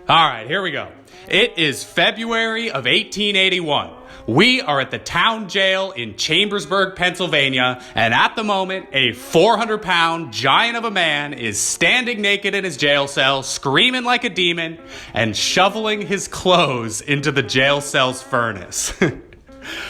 All right, here we go. It is February of 1881. We are at the town jail in Chambersburg, Pennsylvania, and at the moment, a 400-pound giant of a man is standing naked in his jail cell, screaming like a demon, and shoveling his clothes into the jail cell's furnace.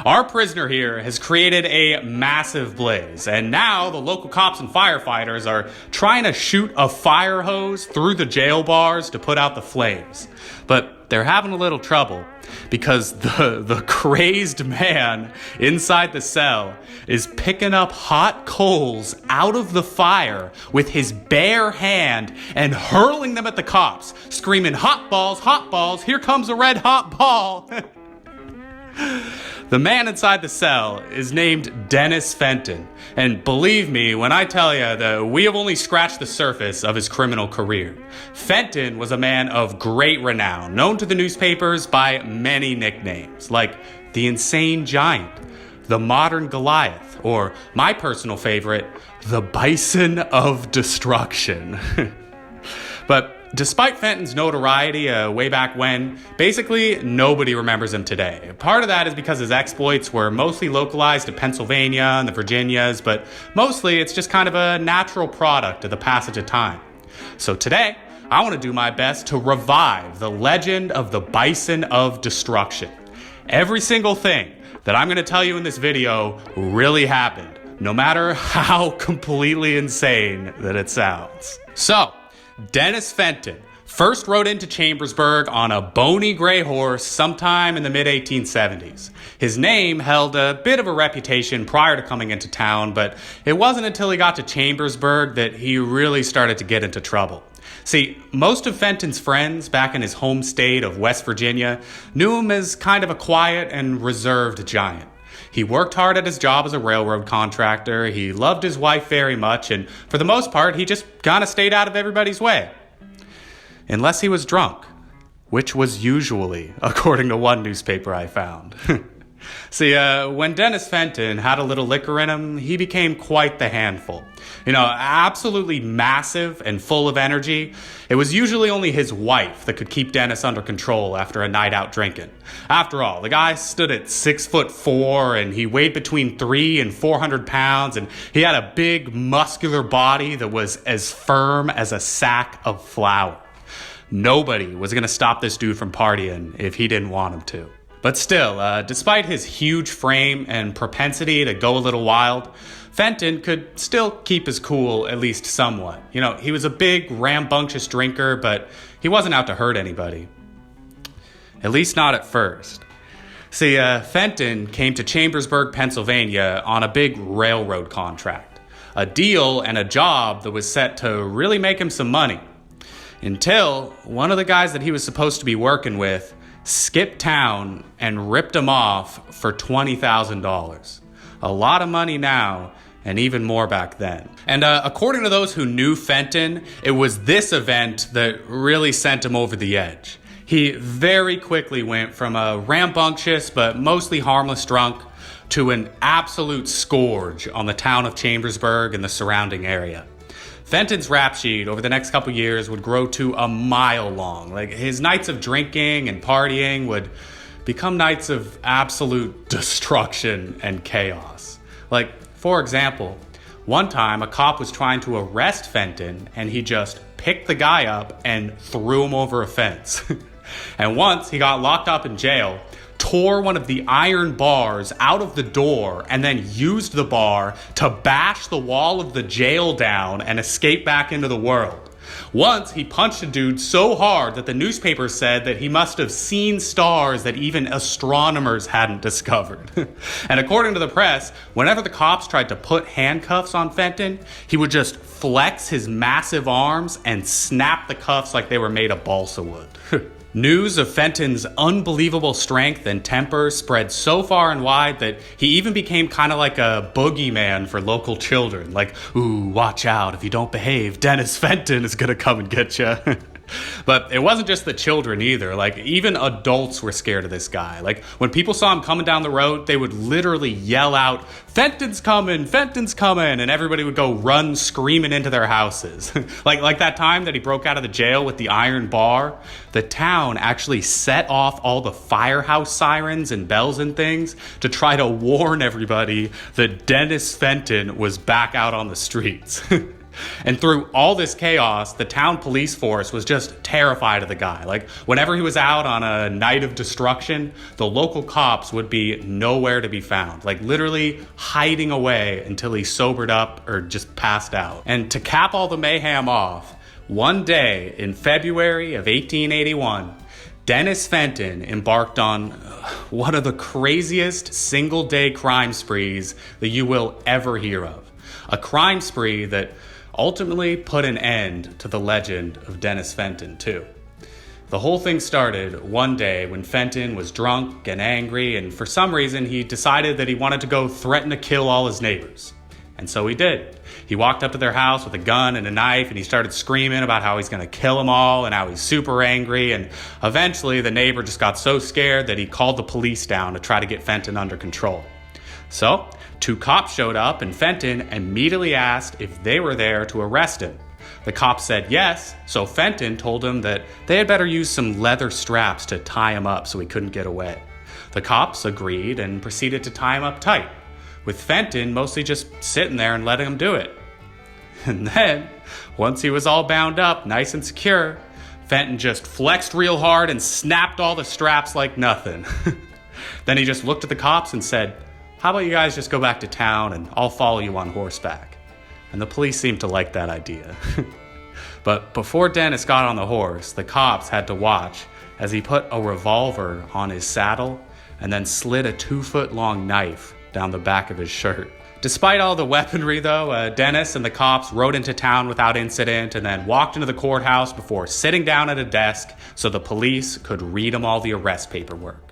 Our prisoner here has created a massive blaze, and now the local cops and firefighters are trying to shoot a fire hose through the jail bars to put out the flames. But they're having a little trouble because the crazed man inside the cell is picking up hot coals out of the fire with his bare hand and hurling them at the cops, screaming, hot balls, here comes a red hot ball." The man inside the cell is named Dennis Fenton, and believe me when I tell you that we have only scratched the surface of his criminal career. Fenton was a man of great renown, known to the newspapers by many nicknames, like the Insane Giant, the Modern Goliath, or my personal favorite, the Bison of Destruction. But despite Fenton's notoriety way back when, basically nobody remembers him today. Part of that is because his exploits were mostly localized to Pennsylvania and the Virginias, but mostly it's just kind of a natural product of the passage of time. So today, I want to do my best to revive the legend of the Bison of Destruction. Every single thing that I'm going to tell you in this video really happened, no matter how completely insane that it sounds. So, Dennis Fenton first rode into Chambersburg on a bony gray horse sometime in the mid-1870s. His name held a bit of a reputation prior to coming into town, but it wasn't until he got to Chambersburg that he really started to get into trouble. See, most of Fenton's friends back in his home state of West Virginia knew him as kind of a quiet and reserved giant. He worked hard at his job as a railroad contractor, he loved his wife very much, and for the most part, he just kind of stayed out of everybody's way. Unless he was drunk, which was usually, according to one newspaper I found. See, when Dennis Fenton had a little liquor in him, he became quite the handful. You know, absolutely massive and full of energy. It was usually only his wife that could keep Dennis under control after a night out drinking. After all, the guy stood at 6'4", and he weighed between 300 and 400 pounds, and he had a big, muscular body that was as firm as a sack of flour. Nobody was going to stop this dude from partying if he didn't want him to. But still, despite his huge frame and propensity to go a little wild, Fenton could still keep his cool, at least somewhat. You know, he was a big, rambunctious drinker, but he wasn't out to hurt anybody. At least not at first. See, Fenton came to Chambersburg, Pennsylvania on a big railroad contract. A deal and a job that was set to really make him some money. Until one of the guys that he was supposed to be working with skipped town and ripped him off for $20,000. A lot of money now, and even more back then. And according to those who knew Fenton, it was this event that really sent him over the edge. He very quickly went from a rambunctious but mostly harmless drunk to an absolute scourge on the town of Chambersburg and the surrounding area. Fenton's rap sheet over the next couple years would grow to a mile long. Like, his nights of drinking and partying would become nights of absolute destruction and chaos. Like, for example, one time a cop was trying to arrest Fenton and he just picked the guy up and threw him over a fence. And once he got locked up in jail, tore one of the iron bars out of the door and then used the bar to bash the wall of the jail down and escape back into the world. Once he punched a dude so hard that the newspapers said that he must have seen stars that even astronomers hadn't discovered. And according to the press, whenever the cops tried to put handcuffs on Fenton, he would just flex his massive arms and snap the cuffs like they were made of balsa wood. News of Fenton's unbelievable strength and temper spread so far and wide that he even became kind of like a boogeyman for local children. Like, ooh, watch out, if you don't behave, Dennis Fenton is gonna come and get you. But it wasn't just the children either. Like, even adults were scared of this guy. Like, when people saw him coming down the road, they would literally yell out, "Fenton's coming, Fenton's coming," and everybody would go run screaming into their houses. like that time that he broke out of the jail with the iron bar, the town actually set off all the firehouse sirens and bells and things to try to warn everybody that Dennis Fenton was back out on the streets. And through all this chaos, the town police force was just terrified of the guy. Like, whenever he was out on a night of destruction, the local cops would be nowhere to be found. Like, literally hiding away until he sobered up or just passed out. And to cap all the mayhem off, one day in February of 1881, Dennis Fenton embarked on one of the craziest single-day crime sprees that you will ever hear of. A crime spree that ultimately put an end to the legend of Dennis Fenton, too. The whole thing started one day when Fenton was drunk and angry, and for some reason he decided that he wanted to go threaten to kill all his neighbors. And so he did. He walked up to their house with a gun and a knife, and he started screaming about how he's going to kill them all and how he's super angry. And eventually the neighbor just got so scared that he called the police down to try to get Fenton under control. So 2 cops showed up, and Fenton immediately asked if they were there to arrest him. The cops said yes, so Fenton told them that they had better use some leather straps to tie him up so he couldn't get away. The cops agreed and proceeded to tie him up tight, with Fenton mostly just sitting there and letting him do it. And then, once he was all bound up, nice and secure, Fenton just flexed real hard and snapped all the straps like nothing. Then he just looked at the cops and said, "How about you guys just go back to town and I'll follow you on horseback?" And the police seemed to like that idea. But before Dennis got on the horse, the cops had to watch as he put a revolver on his saddle and then slid a 2-foot-long knife down the back of his shirt. Despite all the weaponry, though, Dennis and the cops rode into town without incident and then walked into the courthouse before sitting down at a desk so the police could read him all the arrest paperwork.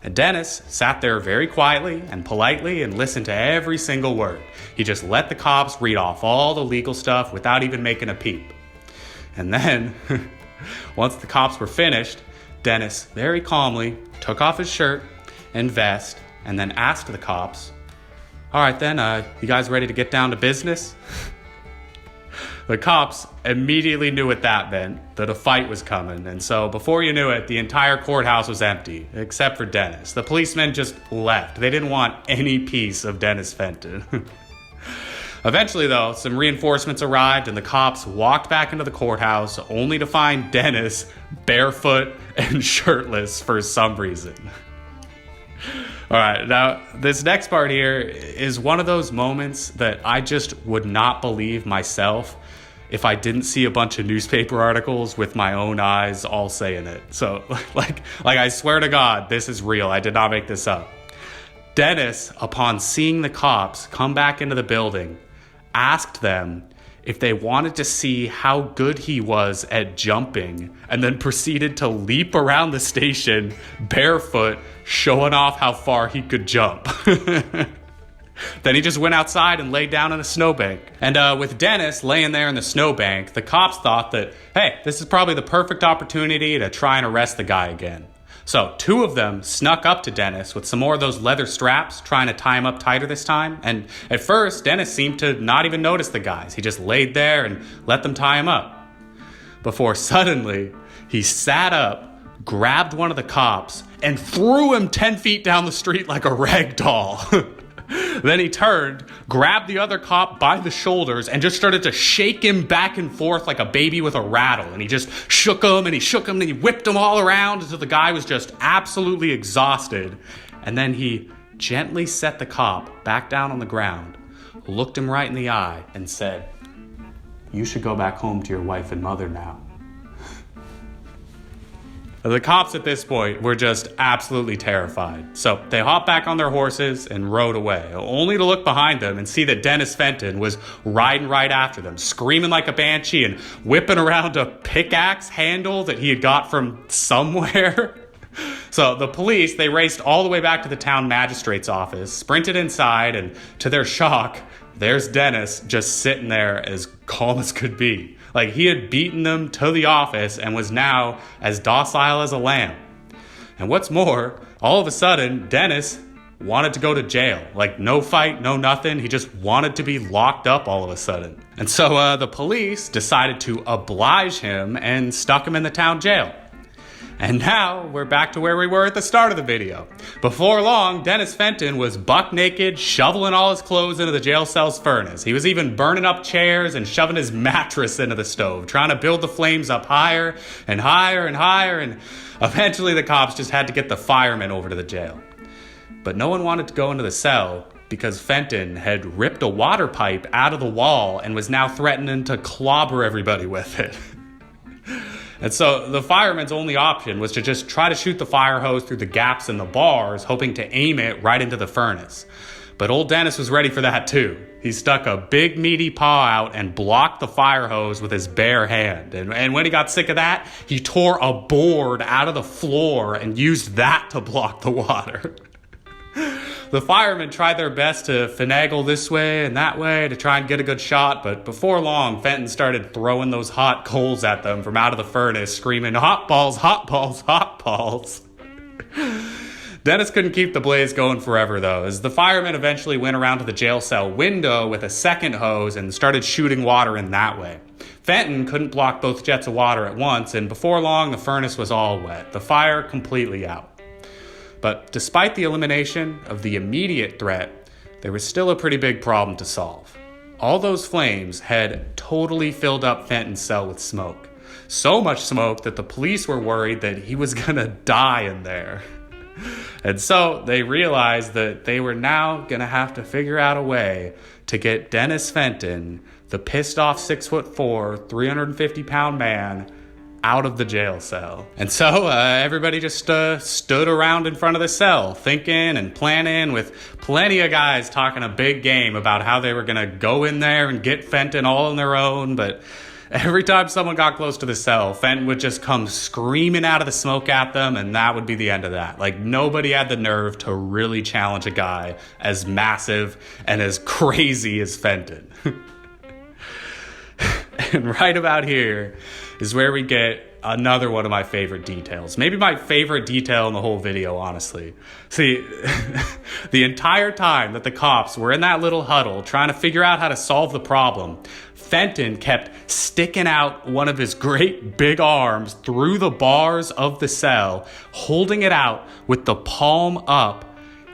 And Dennis sat there very quietly and politely and listened to every single word. He just let the cops read off all the legal stuff without even making a peep. And then, once the cops were finished, Dennis very calmly took off his shirt and vest and then asked the cops, "All right then, you guys ready to get down to business?" The cops immediately knew what that meant, that a fight was coming, and so before you knew it, the entire courthouse was empty, except for Dennis. The policemen just left. They didn't want any piece of Dennis Fenton. Eventually, though, some reinforcements arrived, and the cops walked back into the courthouse, only to find Dennis barefoot and shirtless for some reason. All right, now, this next part here is one of those moments that I just would not believe myself if I didn't see a bunch of newspaper articles with my own eyes all saying it. So, like I swear to God, this is real. I did not make this up. Dennis, upon seeing the cops come back into the building, asked them if they wanted to see how good he was at jumping, and then proceeded to leap around the station barefoot, showing off how far he could jump. Then he just went outside and laid down in a snowbank. And with Dennis laying there in the snowbank, the cops thought that, hey, this is probably the perfect opportunity to try and arrest the guy again. So 2 of them snuck up to Dennis with some more of those leather straps, trying to tie him up tighter this time. And at first, Dennis seemed to not even notice the guys. He just laid there and let them tie him up. Before suddenly, he sat up, grabbed one of the cops, and threw him 10 feet down the street like a rag doll. Then he turned, grabbed the other cop by the shoulders, and just started to shake him back and forth like a baby with a rattle. And he just shook him, and he shook him, and he whipped him all around until the guy was just absolutely exhausted. And then he gently set the cop back down on the ground, looked him right in the eye, and said, "You should go back home to your wife and mother now." The cops at this point were just absolutely terrified. So they hopped back on their horses and rode away, only to look behind them and see that Dennis Fenton was riding right after them, screaming like a banshee and whipping around a pickaxe handle that he had got from somewhere. So the police, they raced all the way back to the town magistrate's office, sprinted inside, and to their shock, there's Dennis just sitting there as calm as could be, Like, he had beaten them to the office and was now as docile as a lamb. And what's more, all of a sudden, Dennis wanted to go to jail. Like, no fight, no nothing. He just wanted to be locked up all of a sudden. And so the police decided to oblige him and stuck him in the town jail. And now we're back to where we were at the start of the video. Before long, Dennis Fenton was buck naked, shoveling all his clothes into the jail cell's furnace. He was even burning up chairs and shoving his mattress into the stove, trying to build the flames up higher and higher and higher, and eventually the cops just had to get the firemen over to the jail. But no one wanted to go into the cell because Fenton had ripped a water pipe out of the wall and was now threatening to clobber everybody with it. And so the fireman's only option was to just try to shoot the fire hose through the gaps in the bars, hoping to aim it right into the furnace. But old Dennis was ready for that too. He stuck a big meaty paw out and blocked the fire hose with his bare hand. And when he got sick of that, he tore a board out of the floor and used that to block the water. The firemen tried their best to finagle this way and that way to try and get a good shot, but before long, Fenton started throwing those hot coals at them from out of the furnace, screaming, "Hot balls, hot balls, hot balls." Dennis couldn't keep the blaze going forever, though, as the firemen eventually went around to the jail cell window with a second hose and started shooting water in that way. Fenton couldn't block both jets of water at once, and before long, the furnace was all wet, the fire completely out. But despite the elimination of the immediate threat, there was still a pretty big problem to solve. All those flames had totally filled up Fenton's cell with smoke. So much smoke that the police were worried that he was gonna die in there. And so they realized that they were now gonna have to figure out a way to get Dennis Fenton, the pissed off 6'4", 350-pound man, out of the jail cell. And so everybody just stood around in front of the cell, thinking and planning, with plenty of guys talking a big game about how they were gonna go in there and get Fenton all on their own. But every time someone got close to the cell, Fenton would just come screaming out of the smoke at them, and that would be the end of that. Like, nobody had the nerve to really challenge a guy as massive and as crazy as Fenton. And right about here is where we get another one of my favorite details. Maybe my favorite detail in the whole video, honestly. See, the entire time that the cops were in that little huddle trying to figure out how to solve the problem, Fenton kept sticking out one of his great big arms through the bars of the cell, holding it out with the palm up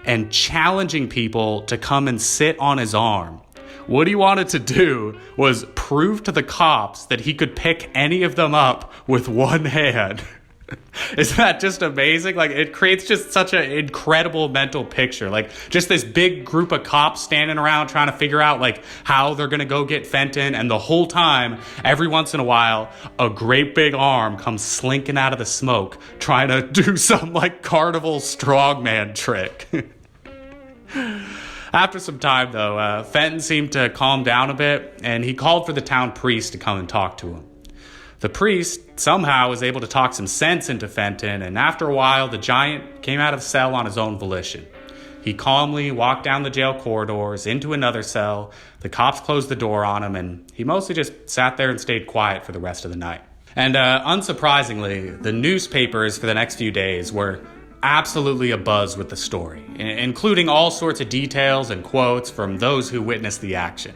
and challenging people to come and sit on his arm. What he wanted to do was prove to the cops that he could pick any of them up with one hand. Isn't that just amazing? Like, it creates just such an incredible mental picture. Like, just this big group of cops standing around trying to figure out, like, how they're going to go get Fenton. And the whole time, every once in a while, a great big arm comes slinking out of the smoke, trying to do some, like, carnival strongman trick. After some time, though, Fenton seemed to calm down a bit, and he called for the town priest to come and talk to him. The priest somehow was able to talk some sense into Fenton, and after a while, the giant came out of the cell on his own volition. He calmly walked down the jail corridors into another cell. The cops closed the door on him, and he mostly just sat there and stayed quiet for the rest of the night. And unsurprisingly, the newspapers for the next few days were absolutely abuzz with the story, including all sorts of details and quotes from those who witnessed the action.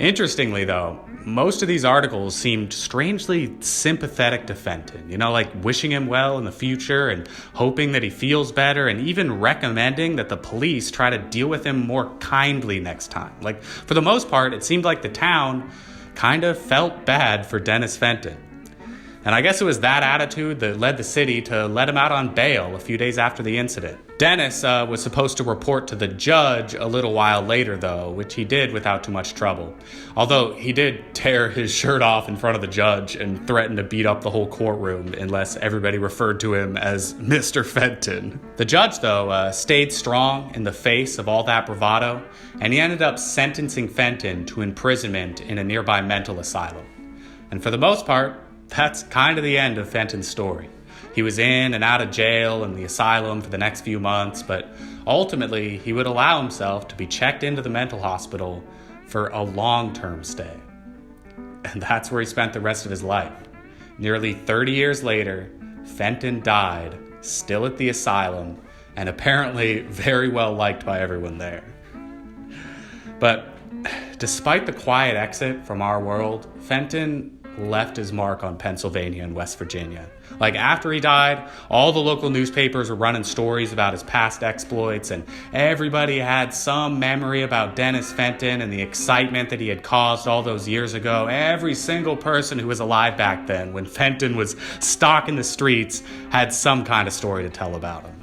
Interestingly, though, most of these articles seemed strangely sympathetic to Fenton, like wishing him well in the future and hoping that he feels better, and even recommending that the police try to deal with him more kindly next time. Like, for the most part, it seemed like the town kind of felt bad for Dennis Fenton. And I guess it was that attitude that led the city to let him out on bail a few days after the incident. Dennis was supposed to report to the judge a little while later, though, which he did without too much trouble. Although he did tear his shirt off in front of the judge and threaten to beat up the whole courtroom unless everybody referred to him as Mr. Fenton. The judge, though, stayed strong in the face of all that bravado, and he ended up sentencing Fenton to imprisonment in a nearby mental asylum. And for the most part, that's kind of the end of Fenton's story. He was in and out of jail and the asylum for the next few months, but ultimately he would allow himself to be checked into the mental hospital for a long-term stay. and that's where he spent the rest of his life. Nearly 30 years later, Fenton died, still at the asylum, and apparently very well liked by everyone there. But despite the quiet exit from our world, Fenton left his mark on Pennsylvania and West Virginia. Like, after he died, all the local newspapers were running stories about his past exploits, and everybody had some memory about Dennis Fenton and the excitement that he had caused all those years ago. Every single person who was alive back then, when Fenton was stalking the streets, had some kind of story to tell about him.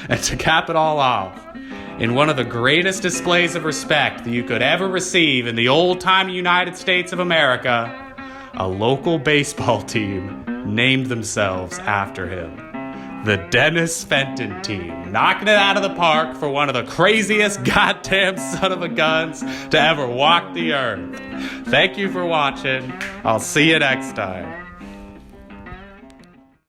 And to cap it all off, in one of the greatest displays of respect that you could ever receive in the old-time United States of America, a local baseball team named themselves after him. The Dennis Fenton team, knocking it out of the park for one of the craziest goddamn son of a guns to ever walk the earth. Thank you for watching. I'll see you next time.